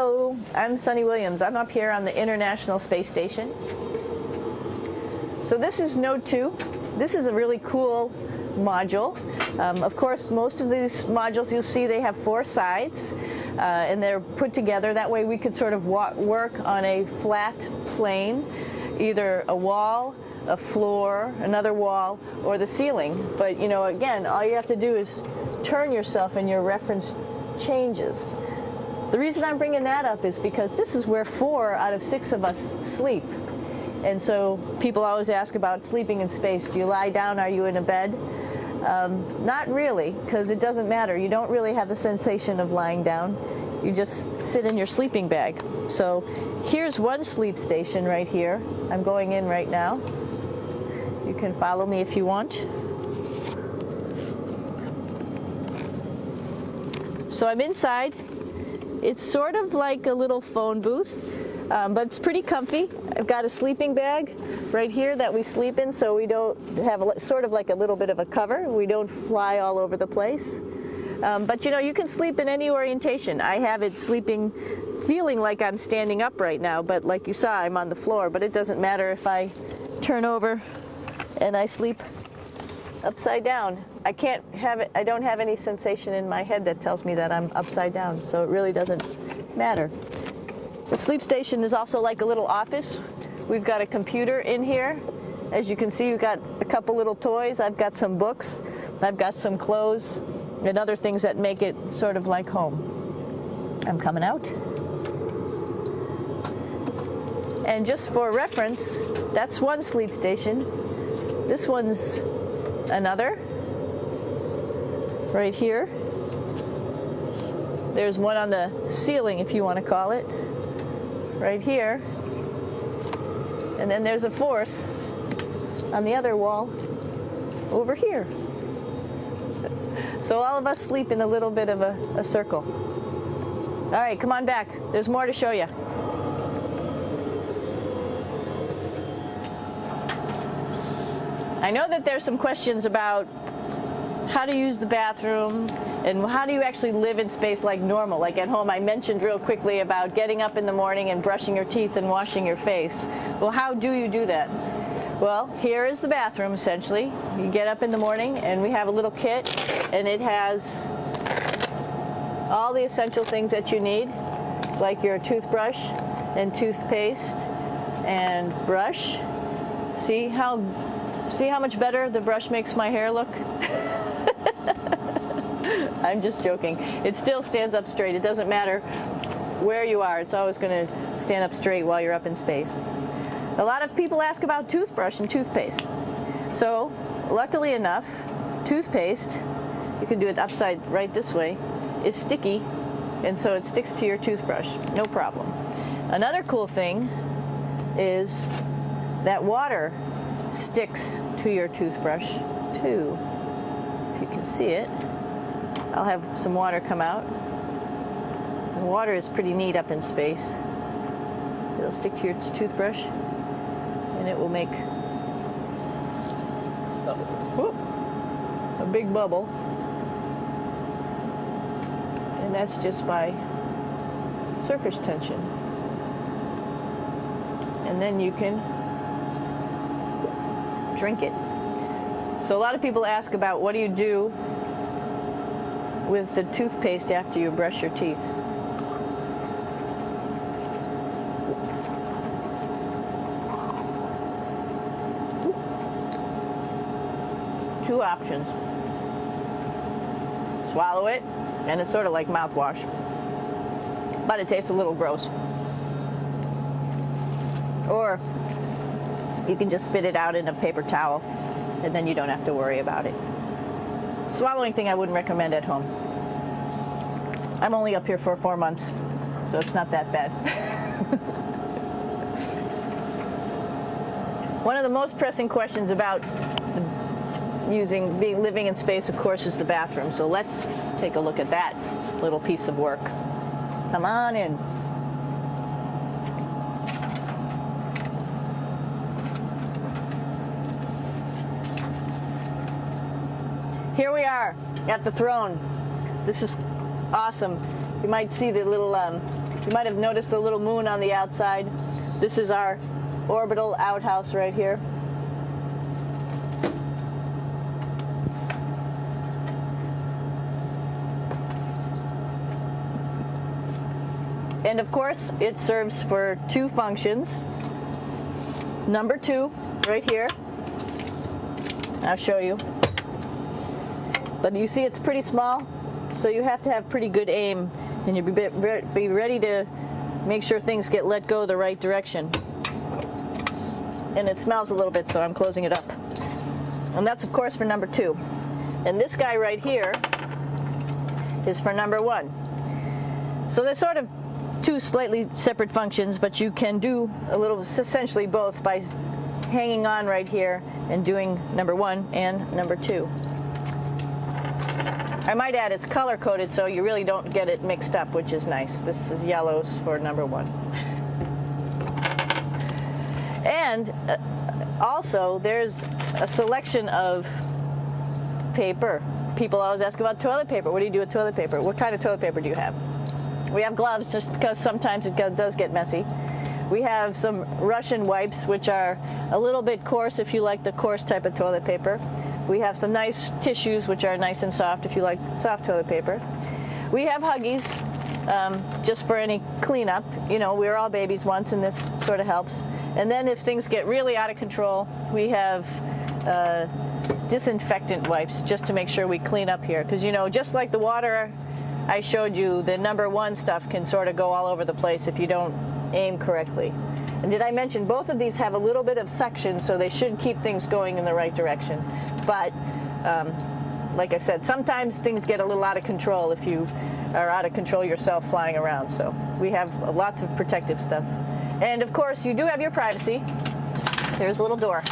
Hello, I'm Sunny Williams. I'm up here on the International Space Station. So this is Node 2. This is a really cool module. Of course, most of these modules you'll see they have 4 sides and they're put together. That way we could sort of work on a flat plane, either a wall, a floor, another wall, or the ceiling. But you know, again, all you have to do is turn yourself and your reference changes. The reason I'm bringing that up is because this is where 4 out of 6 of us sleep. And so people always ask about sleeping in space. Do you lie down? Are you in a bed? Not really, because it doesn't matter. You don't really have the sensation of lying down. You just sit in your sleeping bag. So here's one sleep station right here. I'm going in right now. You can follow me if you want. So I'm inside. It's sort of like a little phone booth, but it's pretty comfy. I've got a sleeping bag right here that we sleep in, so we don't have sort of like a little bit of a cover. We don't fly all over the place. But you know, you can sleep in any orientation. I have it sleeping, feeling like I'm standing up right now, but like you saw, I'm on the floor. But it doesn't matter if I turn over and I sleep upside down. I can't have it, I don't have any sensation in my head that tells me that I'm upside down, so it really doesn't matter. The sleep station is also like a little office. We've got a computer in here. As you can see, we've got a couple little toys. I've got some books. I've got some clothes and other things that make it sort of like home. I'm coming out. And just for reference, that's one sleep station. This one's another. Right here. There's one on the ceiling, if you want to call it. Right here. And then there's a 4th on the other wall over here. So all of us sleep in a little bit of a circle. All right, come on back. There's more to show you. I know that there's some questions about how to use the bathroom and how do you actually live in space like normal, like at home. I mentioned real quickly about getting up in the morning and brushing your teeth and washing your face. Well, how do you do that? Well, here is the bathroom essentially. You get up in the morning and we have a little kit and it has all the essential things that you need, like your toothbrush and toothpaste and brush. See how much better the brush makes my hair look? I'm just joking. It still stands up straight. It doesn't matter where you are. It's always going to stand up straight while you're up in space. A lot of people ask about toothbrush and toothpaste. So, luckily enough, toothpaste, you can do it upside right this way, is sticky, and so it sticks to your toothbrush. No problem. Another cool thing is that water sticks to your toothbrush too. If you can see it, I'll have some water come out. The water is pretty neat up in space. It'll stick to your toothbrush and it will make a big bubble, and that's just by surface tension. And then you can drink it. So a lot of people ask about what do you do with the toothpaste after you brush your teeth. Two options. Swallow it, and it's sort of like mouthwash, but it tastes a little gross. Or you can just spit it out in a paper towel, and then you don't have to worry about it. Swallowing thing I wouldn't recommend at home. I'm only up here for 4 months, so it's not that bad. One of the most pressing questions about living in space, of course, is the bathroom. So let's take a look at that little piece of work. Come on in. Here we are at the throne. This is awesome. You might see the little You might have noticed a little moon on the outside. This is our Orbital Outhouse right here. And of course, it serves for two functions. Number 2, right here. I'll show you. But you see it's pretty small, so you have to have pretty good aim, and you be ready to make sure things get let go the right direction. And it smells a little bit, so I'm closing it up. And that's of course for number 2. And this guy right here is for number 1. So they're sort of two slightly separate functions, but you can do a little, essentially both, by hanging on right here and doing number 1 and number 2. I might add it's color coded, so you really don't get it mixed up, which is nice. This is yellows for number 1. And also there's a selection of paper. People always ask about toilet paper. What do you do with toilet paper? What kind of toilet paper do you have? We have gloves, just because sometimes it does get messy. We have some Russian wipes, which are a little bit coarse if you like the coarse type of toilet paper. We have some nice tissues, which are nice and soft if you like soft toilet paper. We have Huggies, just for any cleanup. You know, we were all babies once, and this sort of helps. And then if things get really out of control, we have disinfectant wipes, just to make sure we clean up here. Because, you know, just like the water I showed you, the number 1 stuff can sort of go all over the place if you don't aim correctly. And did I mention both of these have a little bit of suction, so they should keep things going in the right direction. But like I said, sometimes things get a little out of control if you are out of control yourself flying around. So we have lots of protective stuff. And of course, you do have your privacy. There's a little door.